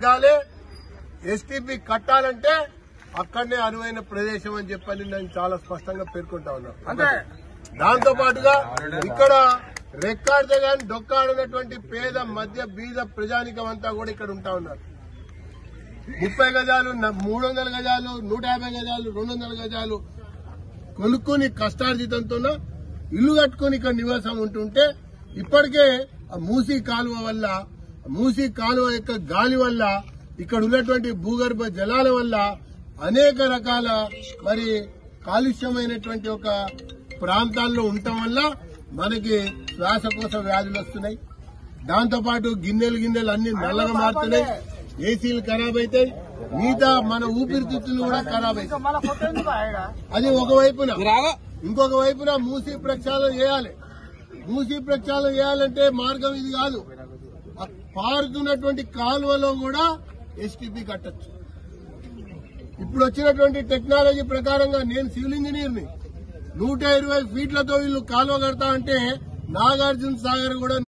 తగ్గాలి, ఎస్టీపీ కట్టాలంటే అక్కడనే అనువైన ప్రదేశం అని చెప్పని నేను చాలా స్పష్టంగా పేర్కొంటా ఉన్నాను. దాంతో పాటుగా ఇక్కడ రెక్కాడితే గాని డొక్కాడినటువంటి పేద మధ్య బీద ప్రజానికం అంతా కూడా ఇక్కడ ఉంటా ఉన్నారు. 30 గజాలు, 300 గజాలు, 150 గజాలు, 200 గజాలు కొనుక్కొని కష్టార్జితంతో ఇల్లు కట్టుకుని ఇక్కడ నివాసం ఉంటుంటే ఇప్పటికే మూసీ కాలువ యొక్క గాలి వల్ల ఇక్కడ ఉన్నటువంటి భూగర్భ జలాల వల్ల అనేక రకాల మరి కాలుష్యమైనటువంటి ఒక ప్రాంతాల్లో ఉండటం వల్ల మనకి శ్వాసకోశ వ్యాధులు వస్తున్నాయి. దాంతోపాటు గిన్నెలు అన్ని నల్లగా మారుతున్నాయి, ఏసీలు ఖరాబ్ అవుతాయి, మిగతా మన ఊపిరితిత్తులు కూడా ఖరాబ్ అవుతాయి. అది ఒకవైపున. ఇంకొక వైపున మూసీ ప్రక్షాళన చేయాలి. మూసీ ప్రక్షాళన చేయాలంటే మార్గం ఇది కాదు. పారుతున్నటువంటి కాలువలో కూడా ఎస్టీపీ కట్టచ్చు. ఇప్పుడు వచ్చినటువంటి టెక్నాలజీ ప్రకారంగా నేను సివిల్ ఇంజనీర్ని, 120 ఫీట్లతో వీళ్ళు కాలువ కడతా అంటే నాగార్జున సాగర్ కూడా